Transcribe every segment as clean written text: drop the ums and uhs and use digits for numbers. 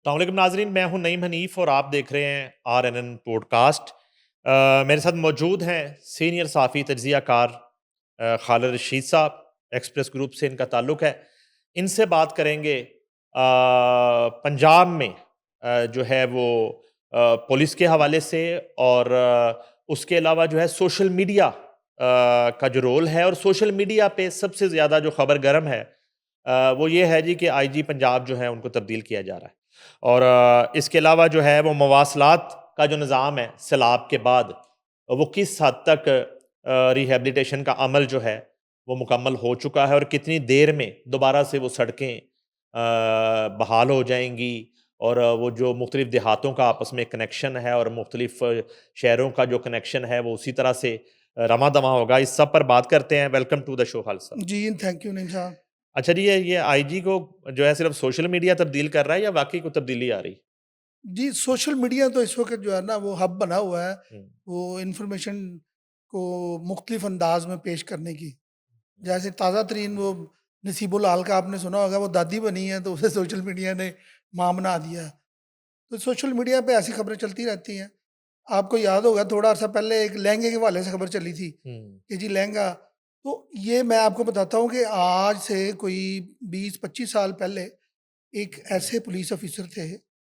अस्सलाम वालेकुम नाजरीन, मैं हूं नईम हनीफ और आप देख रहे हैं RNN पॉडकास्ट। मेरे साथ मौजूद हैं सीनियर साफ़ी तज्ज़िया कार खालिद रशीद साहब, एक्सप्रेस ग्रुप से इनका ताल्लुक़ है। इनसे बात करेंगे पंजाब में जो है वो पुलिस के हवाले से और उसके अलावा जो है सोशल मीडिया का जो रोल है, और सोशल मीडिया पे सबसे ज़्यादा जो खबर गर्म है वो ये है जी कि IG पंजाब जो है उनको तब्दील किया जा रहा है। और इसके अलावा जो है वो मवासलात का जो निज़ाम है सैलाब के बाद, वो किस हद तक रिहैबिलिटेशन का अमल जो है वो मुकम्मल हो चुका है, और कितनी देर में दोबारा से वो सड़कें बहाल हो जाएंगी, और वो जो मुख्तलिफ देहातों का आपस में कनेक्शन है और मुख्तलिफ शहरों का जो कनेक्शन है वो उसी तरह से रमा दमा होगा। इस सब पर बात करते हैं। Welcome to the show Khalid साहब। जी, थैंक यू नहीं साहब। अच्छा जी, ये IG को जो है सिर्फ सोशल मीडिया तब्दील कर रहा है या वाकई कोई तब्दीली आ रही? जी, सोशल मीडिया तो इस वक़्त जो है ना वो हब बना हुआ है, हुँ, वो इन्फॉर्मेशन को मुख्तलिफ़ अंदाज़ में पेश करने की। जैसे ताज़ा तरीन वो नसीबुल आल का आपने सुना होगा, वो दादी बनी है तो उसे सोशल मीडिया ने माँ बना दिया है। तो सोशल मीडिया पे ऐसी खबरें चलती रहती हैं। आपको याद होगा थोड़ा अर्सा पहले एक लहंगे के हवाले से खबर चली थी हुँ, कि जी लहंगा, तो ये मैं आपको बताता हूँ कि आज से कोई 20-25 साल पहले एक ऐसे पुलिस ऑफिसर थे,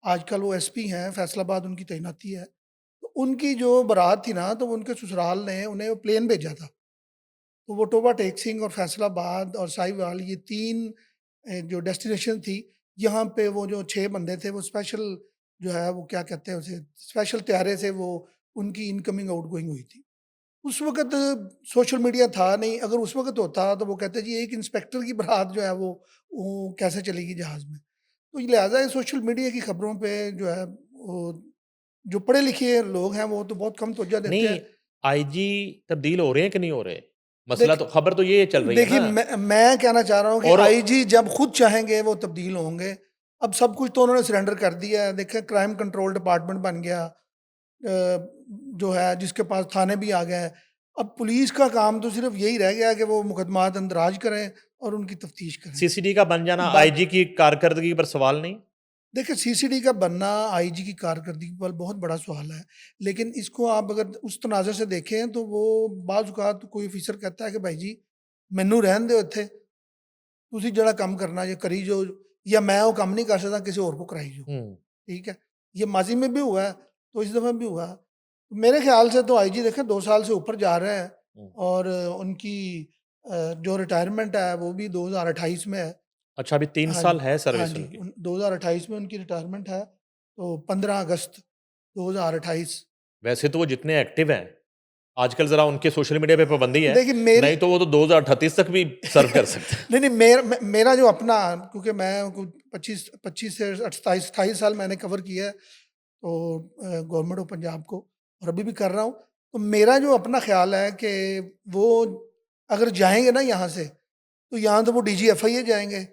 आजकल वो एसपी हैं, फैसलाबाद उनकी तैनाती है। तो उनकी जो बारात थी ना, तो उनके ससुराल ने उन्हें प्लेन भेजा था। तो वो टोबा टेक सिंह और फैसलाबाद और साहिवाल, ये 3 जो डेस्टिनेशन थी, यहाँ पे वो जो 6 बंदे थे, वो स्पेशल जो है वो क्या कहते हैं उसे, स्पेशल तैयारे से वो उनकी इनकमिंग आउटगोइंग हुई थी। उस वक़्त सोशल मीडिया था नहीं, अगर उस वक़्त होता तो वो कहते जी एक इंस्पेक्टर की बारात जो है वो कैसे चलेगी जहाज़ में। तो लिहाज़ा ये सोशल मीडिया की खबरों पे जो है वो जो पढ़े लिखे लोग हैं वो तो बहुत कम तवज्जो देते हैं। नहीं, IG तब्दील हो रहे हैं कि नहीं हो रहे? मसला देख तो खबर तो ये चल रही है देखिए ना। मैं कहना चाह रहा हूँ कि और आईजी जब खुद चाहेंगे वो तब्दील होंगे। अब सब कुछ तो उन्होंने सरेंडर कर दिया है। देखें क्राइम कंट्रोल डिपार्टमेंट बन गया, जो है जिसके पास थाने भी आ गए हैं। अब पुलिस का काम तो सिर्फ यही रह गया है कि वो मुकदमात अंदराज करें और उनकी तफ्तीश करें। CCD का बन जाना बाकी IG की कारकर्दगी पर सवाल नहीं? देखिए सीसीडी का बनना आईजी की कारकर्दगी पर बहुत बड़ा सवाल है। लेकिन इसको आप अगर उस तनाज़र से देखें तो वो बाज़ औक़ात कोई ऑफ़िसर कहता है कि भाई जी मैनू रहन दिओ इत्थे, तुसीं जिहड़ा काम करना जे करी जो, या मैं वो काम नहीं कर सकता किसी और को कराई जो। हुँ, ठीक है? ये माज़ी में भी हुआ है, तो इस दफ़ा भी हुआ है। मेरे ख़्याल से तो आईजी देखें 2 साल से ऊपर जा रहे हैं, हुँ। और उनकी जो रिटायरमेंट है वो भी 2028 में है। अच्छा, अभी 3 हाँ साल जी, है हाँ सर्विस जी, उनकी। 2028 में उनकी रिटायरमेंट है, तो 15 अगस्त 2028। वैसे तो वो जितने एक्टिव हैं, आजकल ज़रा उनके सोशल मीडिया पे पाबंदी है, देखिए मेरी नहीं तो वो तो 2038 तक भी सर्व कर सकते हैं। नहीं, नहीं मेरा जो अपना, क्योंकि मैं कुछ 25 से 27 साल मैंने कवर किया है, तो गवर्नमेंट ऑफ पंजाब को, और अभी भी कर रहा हूँ। तो मेरा जो अपना ख़्याल है कि वो अगर जाएँगे ना यहाँ से, तो यहाँ तो वो DGFIA जाएँगे,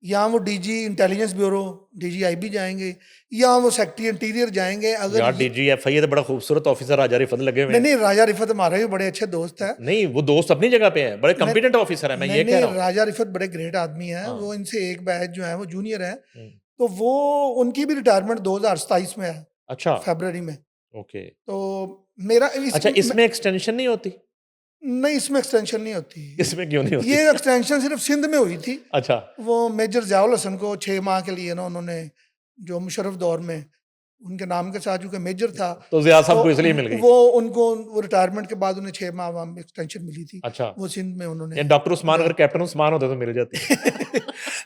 या वो डीजी इंटेलिजेंस ब्यूरो, DGIB जाएँगे, या वो सेक्रेटरी इंटीरियर जाएँगे। अगर यार ये DGFI तो बड़ा खूबसूरत ऑफिसर राजा रिफत लगे हुए नहीं, हैं। नहीं, राजा रिफ़त हमारे भी बड़े अच्छे दोस्त हैं। नहीं, वो दोस्त अपनी जगह पे हैं, बड़े नहीं, कॉम्पिटेंट ऑफिसर हैं, मैं नहीं, ये कह नहीं, रहा हूँ। राजा रिफ़त बड़े ग्रेट आदमी हैं। हाँ। वो इनसे एक बैच जो है वो जूनियर हैं। हुँ। तो वो उनकी भी रिटायरमेंट 2027 में है, अच्छा, फ़रवरी में। ओके। तो मेरा इस अच्छा, म इसमें एक्सटेंशन नहीं होती? नहीं, इसमें एक्सटेंशन नहीं होती। इसमें क्यों नहीं होती? ये एक्सटेंशन सिर्फ़ सिंध में हुई थी। अच्छा, वो मेजर ज़ियाउल हसन को 6 माह के लिए ना उन्होंने, जो मुशर्रफ दौर में उनके नाम के साथ चूँकि मेजर था, तो ज़िया तो साहब को इसलिए मिल गई। वो उनको वो रिटायरमेंट के बाद उन्हें 6 माह वहाँ में एक्सटेंशन मिली थी। अच्छा, वो सिंध में उन्होंने ये डॉक्टर उस्मान गए। अगर कैप्टन उस्मान होते तो मिल जाती।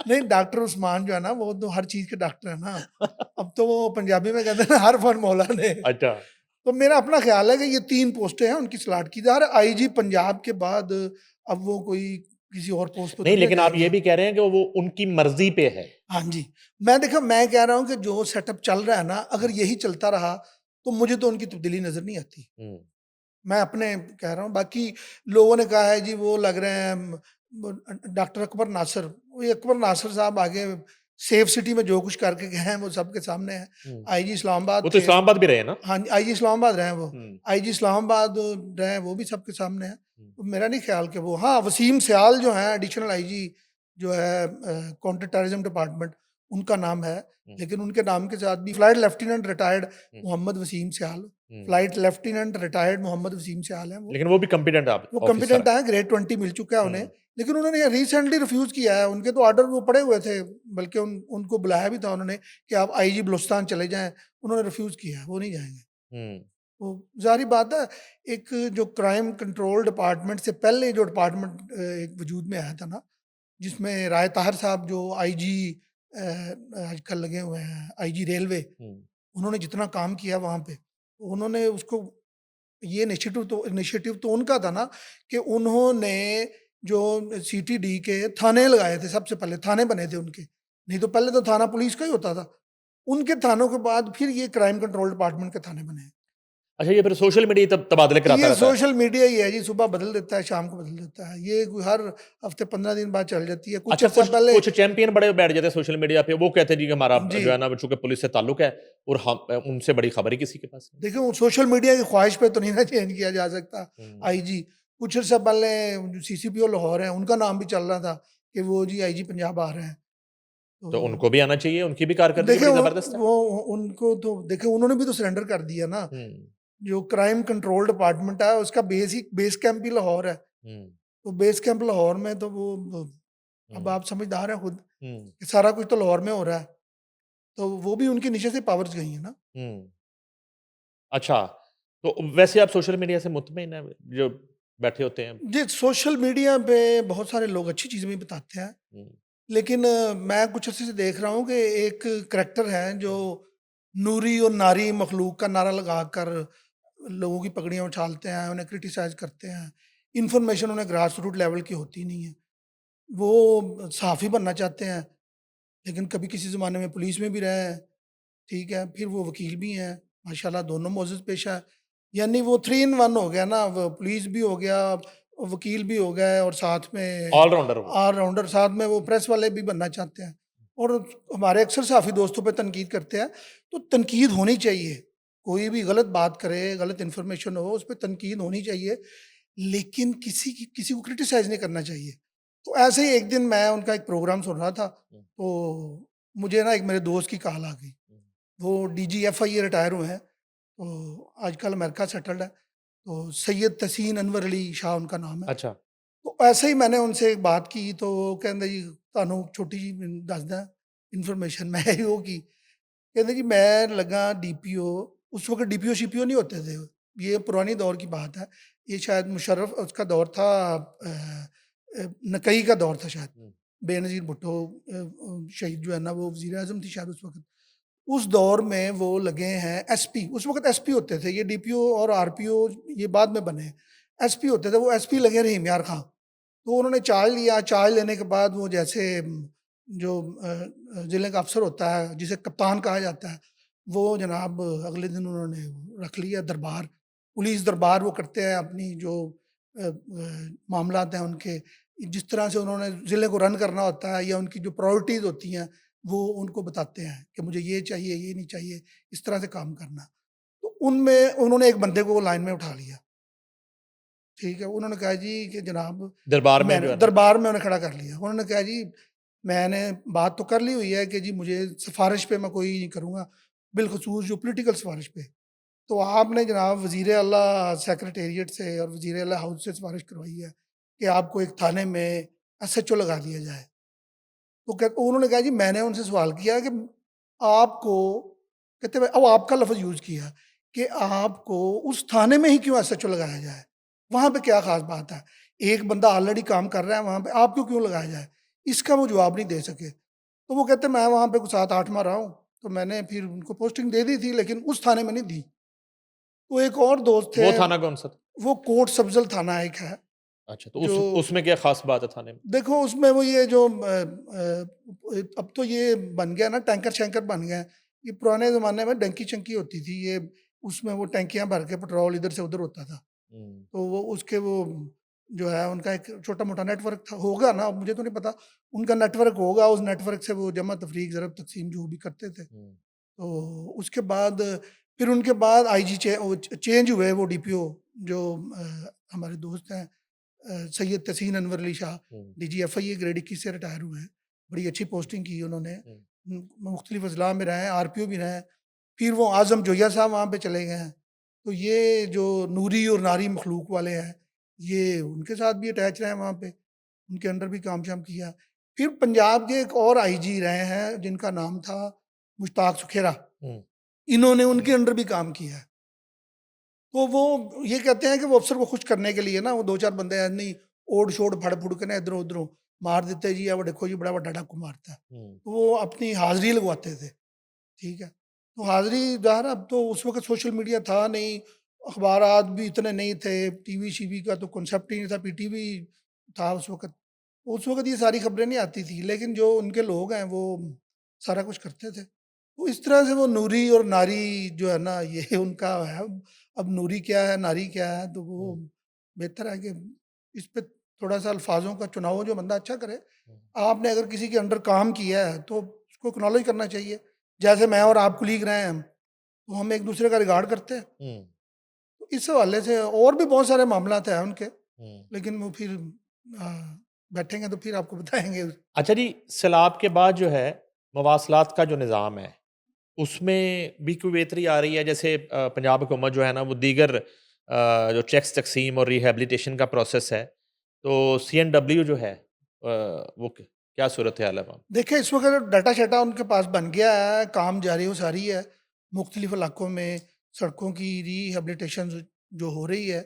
नहीं, डॉक्टर उस्मान जो है ना वो तो हर चीज़ के डॉक्टर है ना। अब तो वो पंजाबी में कहते हैं ना, हर फन मौला ने। अच्छा, तो मेरा अपना ख़्याल है कि ये 3 पोस्टें हैं उनकी स्लॉट की जा रहा है। आईजी पंजाब के बाद अब वो कोई किसी और पोस्ट पे नहीं, थोड़ी ना लेकिन आप ये जाएँगे। भी कह रहे हैं कि वो उनकी मर्ज़ी पे है। हाँ जी। मैं कह रहा हूँ कि जो सेटअप चल रहा है ना, अगर यही चलता रहा तो मुझे तो उनकी तब्दीली नज़र नहीं आती। हुँ, मैं अपने कह रहा हूँ, बाकी लोगों ने कहा है जी वो लग रहे हैं डॉक्टर अकबर नासिर। वो अकबर नासिर साहब आगे सेफ सिटी में जो कुछ करके गए हैं वो सबके सामने है। हुँ। आईजी इस्लामाबाद वो तो थे। इस्लामाबाद भी रहे ना? हाँ जी, आईजी इस्लामाबाद रहे हैं वो। हुँ, आईजी इस्लामाबाद रहे हैं, वो भी सबके सामने है। हुँ। तो मेरा नहीं ख्याल कि वो, हाँ, वसीम सियाल जो हैं एडिशनल आईजी जो है काउंटर टेररिज्म डिपार्टमेंट, उनका नाम है, हम्म, लेकिन उनके नाम के साथ भी flight lieutenant retired hmm, Mohammad Waseem Sial, hmm. Flight lieutenant retired Mohammad Waseem Sial हैं वो। लेकिन वो भी कॉम्पिटेंट वो ऑफिसर कॉम्पिटेंट है। है, ग्रेड 20 मिल चुका है उन्हें, हम्म, लेकिन उन्होंने रिसेंटली रिफ्यूज़ किया है, उनके तो ऑर्डर वो पड़े हुए थे, बल्कि उनको बुलाया भी था उन्होंने कि आप आईजी बलूचिस्तान चले जाएँ, उन्होंने रिफ्यूज़ किया है, वो नहीं जाएँगे। हम्म, तो ज़ाहिर बात है, एक जो क्राइम कंट्रोल डिपार्टमेंट से पहले जो डिपार्टमेंट एक वजूद में आया था ना, जिसमें राय ताहिर साहब जो आईजी आजकल लगे हुए हैं, आईजी रेलवे, हम्म। उन्होंने जितना काम किया वहाँ पे, उन्होंने उसको ये इनिशिएटिव तो उनका था ना कि उन्होंने जो सीटीडी के थाने लगाए थे, सबसे पहले थाने बने थे उनके, नहीं तो पहले तो थाना पुलिस का ही होता था। उनके थानों के बाद फिर ये क्राइम कंट्रोल डिपार्टमेंट के थाने बने हैं। अच्छा, ये फिर सोशल मीडिया तब तबादले कराता ये रहता है। सोशल मीडिया ही है जी, सुबह बदल देता है, शाम को बदल देता है। ये कोई हर हफ्ते 15 दिन बाद चल जाती है। कुछ अच्छा, अर्सा कुछ पहले कुछ चैंपियन बड़े बैठ जाते हैं सोशल मीडिया पे, वो कहते हैं जी कि हमारा जी, जो है ना चूंकि पुलिस से ताल्लुक है और हम उनसे बड़ी खबर ही किसी के पास नहीं। देखिए वो सोशल मीडिया की ख्वाहिश पे तो नहीं ना चेंज किया जा सकता हम्म, आईजी। कुछ अर्सा पहले जो सीसीपीओ लाहौर है, उनका नाम भी चल रहा था कि वो जी आईजी पंजाब आ रहे हैं। तो तो उनको भी आना चाहिए, उनकी भी कारकर्दगी देखिए बड़ी जबरदस्त है। वो उनको तो देखिए उन्होंने भी तो सरेंडर कर दिया ना। हम्म, जो क्राइम कंट्रोल डिपार्टमेंट है उसका बेस कैंप भी लाहौर है। हम्म, तो बेस कैंप लाहौर में तो वो अब हम्म, आप समझदार हैं खुद हम्म, कि सारा कुछ तो लाहौर में हो रहा है। तो वो भी उनके नीचे से पावर्स गई हैं ना। हम्म। अच्छा, तो वैसे आप सोशल मीडिया से मुतमिन है जो बैठे होते हैं? जी, सोशल मीडिया पे बहुत सारे लोग अच्छी चीज़ें भी बताते हैं, हम्म, लेकिन मैं कुछ अर्से से देख रहा हूँ कि एक करैक्टर है जो नूरी और नारी मखलूक का नारा लगाकर लोगों की पगड़ियाँ उछालते हैं, उन्हें क्रिटिसाइज़ करते हैं। इन्फॉर्मेशन उन्हें ग्रास रूट लेवल की होती नहीं है। वो सहाफ़ी बनना चाहते हैं, लेकिन कभी किसी ज़माने में पुलिस में भी रहे हैं, ठीक है? फिर वो वकील भी हैं, माशाल्लाह दोनों मोअज़्ज़ज़ पेशा है। यानी वो 3 इन 1 हो गया ना, वो पुलिस भी हो गया, वकील भी हो गए और साथ में ऑलराउंडर वो। ऑल-राउंडर, साथ में वो प्रेस वाले भी बनना चाहते हैं। और हमारे अक्सर सहाफ़ी दोस्तों पे तनकीद करते हैं, तो तनकीद होनी चाहिए। कोई भी गलत बात करे, गलत इन्फॉर्मेशन हो, उस पे तनकीद होनी चाहिए, लेकिन किसी को क्रिटिसाइज़ नहीं करना चाहिए। तो ऐसे ही एक दिन मैं उनका एक प्रोग्राम सुन रहा था, हम्म, तो मुझे ना एक मेरे दोस्त की कॉल आ गई। हम्म। वो डीजीएफआई रिटायर हुए हैं, तो आजकल अमेरिका सेटल्ड है। तो सैयद तसीन अनवर अली शाह उनका नाम है। अच्छा। तो ऐसे ही मैंने उनसे एक बात की, तो वो कहंदे जी ਤੁਹਾਨੂੰ छोटी जी दसदा इन्फॉर्मेशन मैं ही वो की। कहते जी मैं लगा डीपीओ, उस वक़्त डीपीओ शिपीओ नहीं होते थे। ये पुरानी दौर की बात है। ये शायद मुशर्रफ उसका दौर था, नकई का दौर था शायद। हम्म, बेनज़ीर भुट्टो शहीद जो है ना वो वज़ीर-ए-आज़म थी शायद उस वक़्त। उस दौर में वो लगे हैं एसपी, उस वक़्त एसपी होते थे, ये डीपीओ और आरपीओ ये बाद में बने हैं। एसपी होते थे, वो एसपी लगे रहीम यार खां। तो उन्होंने चार्ज लिया, चार्ज लेने के बाद वो जैसे जो ज़िले का अफ़सर होता है, जिसे कप्तान कहा जाता है, वो जनाब अगले दिन उन्होंने रख लिया दरबार, पुलिस दरबार वो करते हैं अपनी जो मामलात हैं उनके, जिस तरह से उन्होंने ज़िले को रन करना होता है या उनकी जो प्रायोरिटीज़ होती हैं, वो उनको बताते हैं कि मुझे ये चाहिए, ये नहीं चाहिए, इस तरह से काम करना। तो उनमें उन्होंने एक बंदे को लाइन में उठा लिया, ठीक है? उन्होंने कहा जी कि जनाब दरबार में मैंने जो है ना। दरबार में उन्हें खड़ा कर लिया। उन्होंने कहा जी मैंने बात तो कर ली हुई है कि जी मुझे सिफ़ारिश पे मैं कोई नहीं करूँगा, बिलख़ुसूस जो पॉलिटिकल सिफ़ारिश पे। तो आपने जनाब वज़ीर आला सेक्रेटेरिएट से और वज़ीर आला हाउस से सिफ़ारिश करवाई है कि आपको एक थाने में एसएचओ लगा दिया जाए। तो उन्होंने कहा जी मैंने उनसे सवाल किया कि आपको, कहते हुए अब आपका लफ़्ज़ यूज़ किया कि आपको उस थाने में ही क्यों एसएचओ लगाया जाए? वहाँ पे क्या ख़ास बात है? एक बंदा ऑलरेडी काम कर रहा है वहाँ पे, आपको क्यों लगाया जाए? इसका वो जवाब नहीं दे सके। तो वो कहते मैं वहाँ पे कुछ 7-8 माह रहा हूँ, तो मैंने फिर उनको पोस्टिंग दे दी थी लेकिन उस थाने में नहीं दी। तो एक और दोस्त थे, वो थाना कौन सा था? वो कोट सब्ज़ल थाना एक है, अच्छा, तो जो उसमें क्या खास बात है थाने में? देखो उसमें वो ये जो अब तो ये बन गया ना, टैंकर-शैंकर बन गए हैं। ये पुराने ज़माने में डंकी-चंकी होती थी, ये उसमें वो टंकियाँ भर के पेट्रोल इधर से उधर होता था। हम्म, तो वो उसके वो जो है उनका एक छोटा-मोटा नेटवर्क था, होगा ना, मुझे तो नहीं पता। उनका नेटवर्क होगा, उस नेटवर्क से वो जमा तफ़रीक ज़रब तक़सीम जो भी करते थे। हम्म, तो उसके बाद फिर उनके बाद आईजी चेंज हुए, वो डीपीओ जो हमारे दोस्त हैं सैयद तसीन अनवर अली शाह, हम्म, डीजीएफआई ग्रेड 21 से रिटायर हुए हैं। बड़ी अच्छी पोस्टिंग की उन्होंने। हम्म, मुख्तलिफ अजला में रहे हैं, आरपीओ भी रहे हैं। फिर वो आज़म जोया साहब वहाँ पे चले गए हैं। तो ये जो नूरी और नारी मखलूक वाले हैं, ये उनके साथ भी अटैच रहे हैं वहाँ पे, उनके अंडर भी काम-शाम किया। फिर पंजाब के एक और आईजी रहे हैं जिनका नाम था मुश्ताक सुखेरा, हुँ, इन्होंने उनके अंडर भी काम किया है। तो वो ये कहते हैं कि वो अफ़सर को खुश करने के लिए ना वो 2-4 बंदे ऐसे नहीं ओड़-छोड़ फड़-फुड़ के ना इधरों-उधरों मार देते जी, अब देखो जी बड़ा बड़ा डाकू मारता है। हुँ, तो वो अपनी हाज़िरी लगवाते थे, ठीक है। तो हाज़िरी ज़ाहिर है अब तो उस वक़्त सोशल मीडिया था नहीं, अख़बारात भी इतने नहीं थे, टीवी-शीवी का तो कॉन्सेप्ट ही नहीं था, पीटीवी था उस वक़्त। उस वक़्त ये सारी खबरें नहीं आती थी, लेकिन जो उनके लोग हैं वो सारा कुछ करते थे। तो इस तरह से वो नूरी और नारी जो है ना ये उनका है। अब नूरी क्या है, नारी क्या है, तो वो हुँ, बेहतर है कि इस पे थोड़ा-सा अल्फ़ाज़ों का चुनाव हो जो बंदा अच्छा करे। हुँ, आपने अगर किसी के अंडर काम किया है तो उसको एक्नॉलेज करना चाहिए। जैसे मैं और आप कुलीग रहे हैं हम, तो हम एक-दूसरे का रिगार्ड करते हैं। हुँ, तो इस हवाले से और भी बहुत सारे मामलात हैं उनके, हुँ। लेकिन वो फिर बैठेंगे तो फिर आपको बताएँगे। अच्छा जी, सैलाब के बाद जो है, मवासलात का जो निज़ाम है, उसमें भी कोई बेहतरी आ रही है? जैसे पंजाब हुकूमत जो है ना, वो दीगर जो चेक्स तक़सीम और रिहैबिलिटेशन का प्रोसेस है, तो सीएनडब्ल्यू जो है वो क्या सूरत-ए-हाल है वहाँ? देखिए, इस वक़्त डाटा-शाटा उनके पास बन गया है, काम जारी-ओ-सारी है। मुख्तलिफ़ इलाकों में सड़कों की रिहैबिलिटेशन जो हो रही है,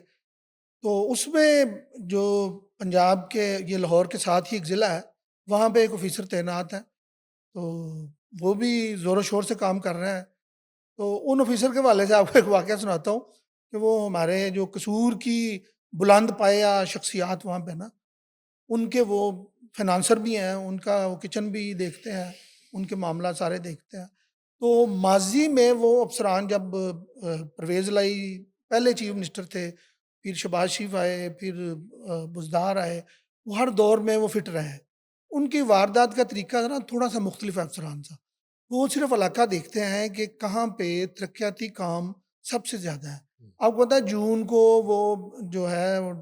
तो उसमें जो पंजाब के ये लाहौर के साथ ही एक ज़िला है, वहाँ पे एक ऑफ़िसर तैनात हैं। तो वो भी ज़ोरों-शोर से काम कर रहे हैं। तो उन ऑफ़िसर के हवाले से आपको एक वाक़या सुनाता हूँ कि वो हमारे जो कसूर की बुलंद पाया शख्सियात वहाँ पे ना, उनके वो फ़ाइनेंसर भी हैं, उनका वो किचन भी देखते हैं, उनके मामला सारे देखते हैं। तो माज़ी में वो अफ़सरान जब परवेज़ लाई पहले चीफ़ मिनिस्टर थे, फिर शहबाज़ शरीफ़ आए, फिर बुज़दार आए, वो हर दौर में वो फ़िट रहे हैं। उनकी वारदात का तरीका ना थोड़ा-सा मुख्तलिफ़ है अफ़सरान सा। वो सिर्फ़ इलाका देखते हैं कि कहाँ पे तरक्याती काम सबसे ज़्यादा है। हुँ, आपको पता है जून को वो जो है वो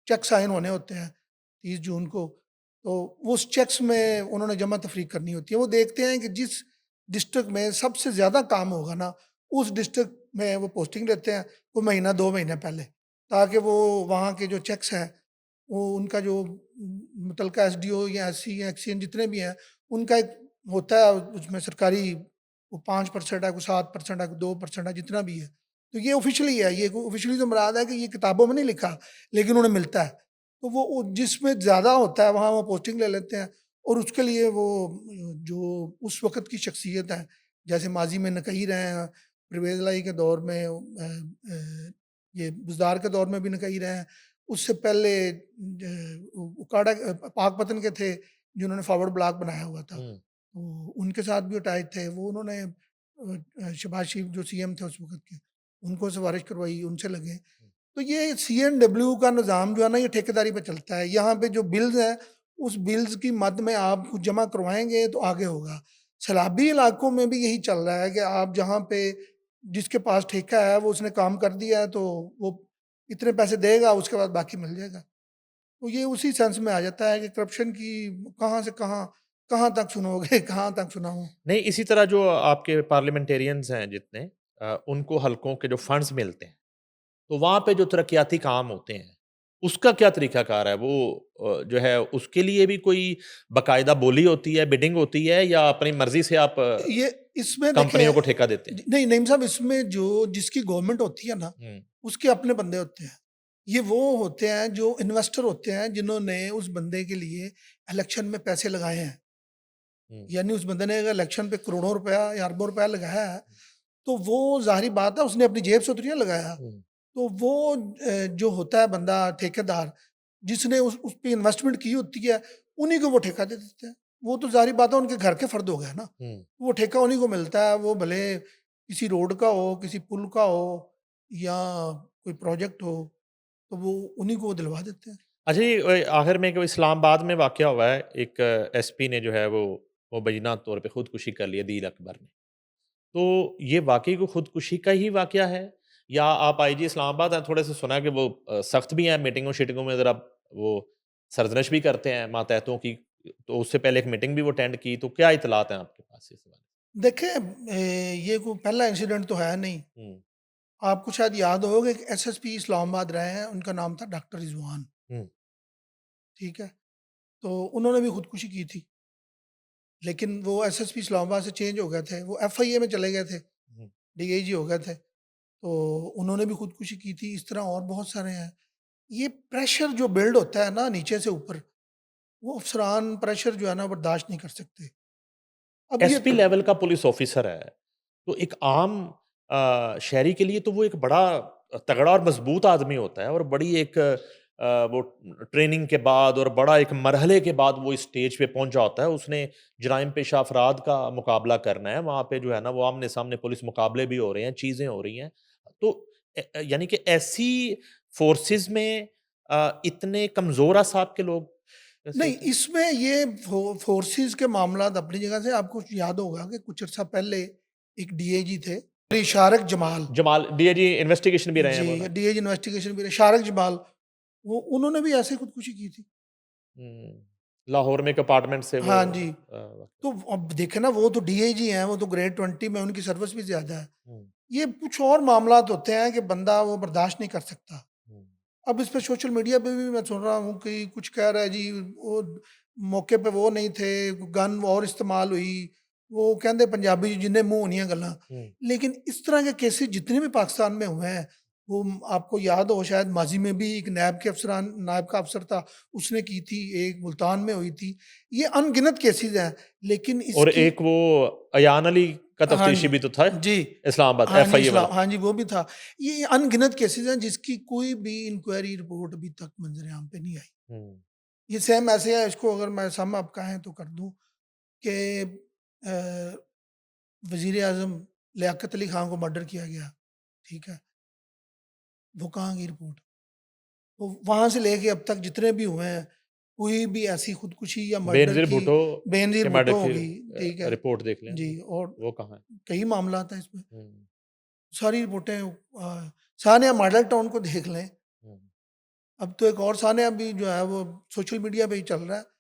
चेक साइन होने होते हैं। 30 जून को, तो वो उस चेक्स में उन्होंने जमा तफ़रीक करनी होती है। वो देखते हैं कि जिस डिस्ट्रिक्ट में सबसे ज़्यादा काम होगा ना, उस डिस्ट्रिक्ट में वो पोस्टिंग लेते हैं, वो महीना 2 महीने पहले, ताकि वो वहाँ के जो चेक्स हैं, वो उनका जो मुतलका एसडीओ या एससी या एक्सीएन जितने भी हैं, उनका एक होता है उसमें सरकारी वो 5% है, कोई 7% है, कोई 2% है, जितना भी है। तो ये ऑफ़िशियली है, ये ऑफ़िशियली तो मुराद है कि ये किताबों में नहीं लिखा, लेकिन उन्हें मिलता है। तो वो जिसमें ज़्यादा होता है वहाँ वो पोस्टिंग ले लेते हैं और उसके लिए वो जो उस वक़्त की शख्सियत है, जैसे माज़ी में नकई रहे हैं, परवेज़ लाई के दौर में ये बुज़दार के दौर में भी नकई रहे हैं। उससे पहले उकाड़ा पाकपतन के थे, जिन्होंने फॉरवर्ड ब्लॉक बनाया हुआ था। हुँ, तो उनके साथ भी अटैच थे, वो उन्होंने शहबाज़ शरीफ़ जो सीएम थे उस वक़्त के, उनको सिफ़ारिश करवाई, उनसे लगे। तो ये सीएनडब्ल्यू का निज़ाम जो है ना ये ठेकेदारी पे चलता है। यहाँ पे जो बिल्स हैं, उस बिल्स की मद में आप कुछ जमा करवाएँगे तो आगे होगा। सैलाबी इलाकों में भी यही चल रहा है कि आप जहाँ पे जिसके पास ठेका है वो उसने काम कर दिया है तो वो इतने पैसे देगा उसके बाद बाकी मिल जाएगा। तो ये उसी सेंस में आ जाता है कि करप्शन की कहाँ से कहाँ, कहाँ तक सुनोगे, कहाँ तक सुनाऊँ? नहीं, इसी तरह जो आपके पार्लियामेंटेरियंस हैं जितने उनको हलकों के जो फंड्स मिलते हैं, तो वहाँ पे जो तरक्कियाती काम होते हैं, उसका क्या तरीक़ाकार है? वो जो है उसके लिए भी कोई बाकायदा बोली होती है, बिडिंग होती है या अपनी मर्ज़ी से आप ये इसमें कंपनियों को देखिए ठेका देते हैं? नहीं, नईम साहब इसमें जो जिसकी गवर्नमेंट होती है ना, हुँ, उसके अपने बंदे होते हैं। ये वो होते हैं जो इन्वेस्टर होते हैं जिन्होंने उस बंदे के लिए इलेक्शन में पैसे लगाए हैं। हुँ, यानी उस बंदे ने अगर इलेक्शन पे करोड़ों रुपया या अरबों रुपया लगाया है, तो वो ज़ाहिर बात है उसने अपनी जेब से तो नहीं लगाया। हुँ, तो वो जो होता है बंदा ठेकेदार, जिसने उस पे इन्वेस्टमेंट की होती है, उन्हीं को वो ठेका दे देते हैं। वो तो ज़ाहिर बात है उनके घर के फ़र्द हो गए ना। हुँ। वो ठेका उन्हीं को मिलता है, वो भले किसी रोड का हो, किसी पुल का हो या कोई प्रोजेक्ट हो, तो वो उन्हीं को दिलवा देते हैं। अच्छा ये आखिर में कोई इस्लामाबाद में वाक़या हुआ है, एक एसपी ने जो है वो मुबैना तौर पे खुदकुशी कर ली है, अदील अकबर ने। तो ये वाक़ई को खुदकुशी का ही वाक़या है? या आप आईजी इस्लामाबाद हैं, थोड़े से सुना है कि वो सख्त भी हैं मीटिंगों-शीटिंगों में ज़रा वो सरज़नश भी करते हैं मातहतों की, तो उससे पहले एक मीटिंग भी वो अटेंड की, तो क्या इत्तलात हैं आपके पास? से इस हवाले देखें ये कोई पहला इंसिडेंट तो है नहीं। से? आपको शायद याद होगा कि एसएसपी इस्लामाबाद रहे हैं, उनका नाम था डॉक्टर रिजवान, हुँ, ठीक है? तो उन्होंने भी खुदकुशी की थी, लेकिन वो एसएसपी इस्लामाबाद से चेंज हो गए थे, वो एफआईए में चले गए थे, हुँ। डीआईजी हो गए थे, तो उन्होंने भी खुदकुशी की थी, इस तरह और बहुत सारे हैं। ये प्रेशर जो बिल्ड होता है ना नीचे से ऊपर, वो अफ़सरान प्रेशर जो है ना बर्दाश्त नहीं कर सकते। अब ये एसपी लेवल का पुलिस ऑफिसर है, तो एक आम शहरी के लिए तो वो एक बड़ा तगड़ा और मज़बूत आदमी होता है और बड़ी एक वो ट्रेनिंग के बाद और बड़ा एक मरहले के बाद वो इस स्टेज पे पहुँचा होता है। उसने जराइम पेशा अफ़राद का मुकाबला करना है, वहाँ पे जो है ना वो आमने-सामने पुलिस मुकाबले भी हो रहे हैं, चीज़ें हो रही हैं। तो यानी कि ऐसी फ़ोर्सेज़ में इतने कमज़ोर असाब के लोग कैसे नहीं, होते हैं? इसमें ये फ़ोर्सेस के मामलात अपनी जगह से आपको याद होगा कि कुछ अर्सा पहले एक डीआईजी थे, शारिक जमाल। जमाल डीआईजी इन्वेस्टिगेशन भी रहे हैं जी, वो ना? DIG investigation bureau Shariq Jamal, वो उन्होंने भी ऐसे खुदकुशी की थी। हुँ। लाहौर में एक अपार्टमेंट से वो हाँ जी, वाक़या तो अब देखें ना वो तो डीआईजी हैं, वो तो ग्रेड 20 में उनकी सर्विस भी ज़्यादा है। हुँ, ये कुछ और मामलात होते हैं कि बंदा वो बर्दाश्त नहीं कर सकता। हुँ, अब इस पे सोशल मीडिया पे भी मैं सुन रहा हूँ कि कुछ कह रहा है जी वो मौके पे वो नहीं थे, गन और इस्तेमाल हुई, वो कहते पंजाबी जिन्हें मुँह होनियां गल्लां। हुँ। लेकिन इस तरह के केसेस जितने भी पाकिस्तान में हुए हैं, वो आपको याद हो शायद माज़ी में भी एक नायब का अफ़सर था, उसने की थी, एक मुल्तान में हुई थी। ये अनगिनत केसेस हैं, लेकिन और इसकी एक वो अयान अली का हाँ तफ्तीशी जी, भी तो था जी। इस्लामाबाद हाँ जी, एफआईए वाला। हाँ जी, वो भी था। ये अनगिनत केसेस हैं जिसकी कोई भी इंक्वायरी रिपोर्ट अभी तक मंज़र-ए-आम पे नहीं आई। हुँ, ये सेम ऐसे है, इसको अगर मैं सम अप कहें तो कर दूँ कि अ, वज़ीर-ए-आज़म लियाक़त अली ख़ान को मर्डर किया गया, ठीक है? वो कहाँ गई रिपोर्ट? तो वहाँ से लेके अब तक जितने भी हुए हैं, कोई भी ऐसी खुदकुशी या मर्डर बेनज़ीर की भुट्टो बेनज़ीर के मर्डर भुट्टो हो की गई, ठीक है? रिपोर्ट देख लें, जी, और वो कहाँ है? कई मामलात हैं इसमें। हुँ, सारी रिपोर्टें सानिया मॉडल टाउन को देख लें, हुँ, अब तो एक और सानिया भी जो है वो सोशल मीडिया पे ही चल रहा है।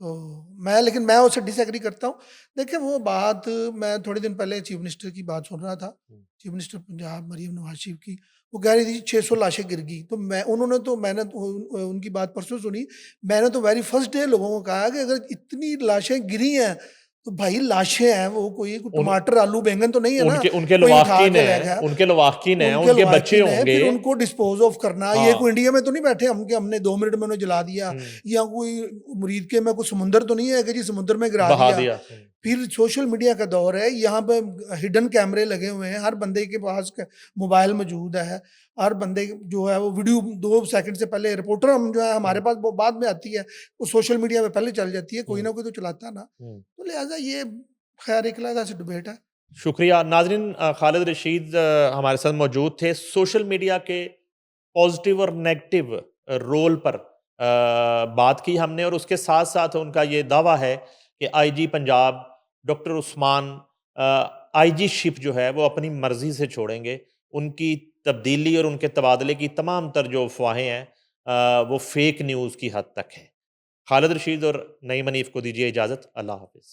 तो लेकिन मैं उससे डिसएग्री करता हूँ। देखिए वो बात मैं थोड़े दिन पहले चीफ मिनिस्टर की बात सुन रहा था। हुँ। चीफ मिनिस्टर पंजाब मरियम नवाज़ शरीफ की। वो कह रही थी 600 लाशें गिर गई। तो मैंने तो उनकी बात परसों सुनी। मैंने तो वेरी फर्स्ट डे लोगों को कहा कि अगर इतनी लाशें गिरी हैं, तो भाई लाशें हैं वो कोई उन टमाटर, आलू, बैंगन तो नहीं है ना, उनके उनके कोई उठा लवाकिन के ले हैं गया। उनके लवाकिन हैं, उनके उनके बच्चे लवाकिन है, होंगे। फिर उनको डिस्पोज़ ऑफ करना, ये हाँ, कोई इंडिया में तो नहीं बैठे हम कि हमने 2 मिनट में उन्हें जला दिया, हुँ, या कोई मुरीद के में कोई समुंदर तो नहीं है कि जी समुद्र में गिरा बहा दिया। दिया। हुँ, फिर सोशल मीडिया का दौर है, यहाँ पे हिडन कैमरे लगे हुए हैं, हर बंदे के पास मोबाइल मौजूद है, हर बंदे जो है वो वीडियो 2 सेकंड से पहले रिपोर्टर हम जो है हमारे हुँ, पास वो बाद में आती है, वो सोशल मीडिया पे पहले चल जाती है, कोई हुँ, ना कोई तो चलाता है ना। हुँ। तो लिहाजा ये खैर एक अलग से डिबेट है। शुक्रिया। नाज़रीन खालिद रशीद हमारे साथ मौजूद थे। सोशल मीडिया के पॉज़िटिव और नेगेटिव रोल पर बात की हमने और उसके साथ-साथ उनका ये दावा है कि आईजी पंजाब डॉक्टर उस्मान आईजीशिप जो है वो अपनी मर्ज़ी से छोड़ेंगे। उनकी तब्दीली और उनके तबादले की तमाम तर जो अफ़वाहें हैं वो फ़ेक न्यूज़ की हद तक हैं। खालिद रशीद और नईम हनीफ़ को दीजिए इजाज़त। अल्लाह हाफ़िज़।